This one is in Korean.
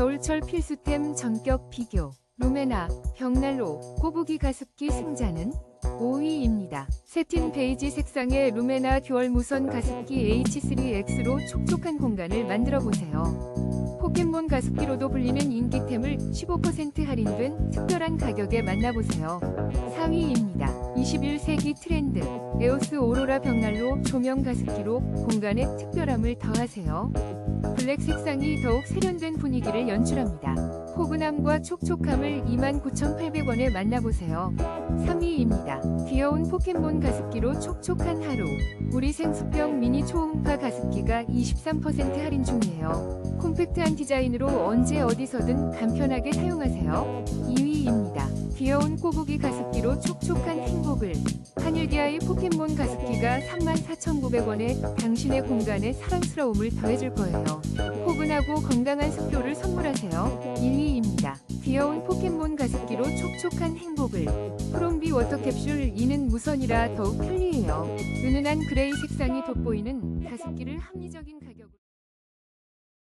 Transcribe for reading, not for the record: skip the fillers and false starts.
겨울철 필수템 전격 비교. 루메나, 벽난로, 꼬부기 가습기 승자는 5위입니다. 새틴 베이지 색상의 루메나 듀얼 무선 가습기 H3X로 촉촉한 공간을 만들어보세요. 포켓몬 가습기로도 불리는 인기템을 15% 할인된 특별한 가격에 만나보세요. 4위입니다. 21세기 트렌드 에오스 오로라 벽난로 조명 가습기로 공간에 특별함을 더하세요. 블랙 색상이 더욱 세련된 분위기를 연출합니다. 포근함과 촉촉함을 29,800원에 만나보세요. 3위입니다. 귀여운 포켓몬 가습기로 촉촉한 하루. 우리 생수병 미니 초음파 가습기가 23% 할인 중이에요. 콤팩트한 디자인으로 언제 어디서든 간편하게 사용하세요. 2위입니다. 귀여운 꼬부기 가습기로 촉촉한 행복을. 하늘기아의 포켓몬 가습기가 34,900원에 당신의 공간에 사랑스러움을 더해줄 거예요. 포근하고 건강한 습도를 선물하세요. 1위입니다. 귀여운 포켓몬 가습기로 촉촉한 행복을. 프롬비 워터캡슐 이는 무선이라 더욱 편리해요. 은은한 그레이 색상이 돋보이는 가습기를 합리적인 가격으로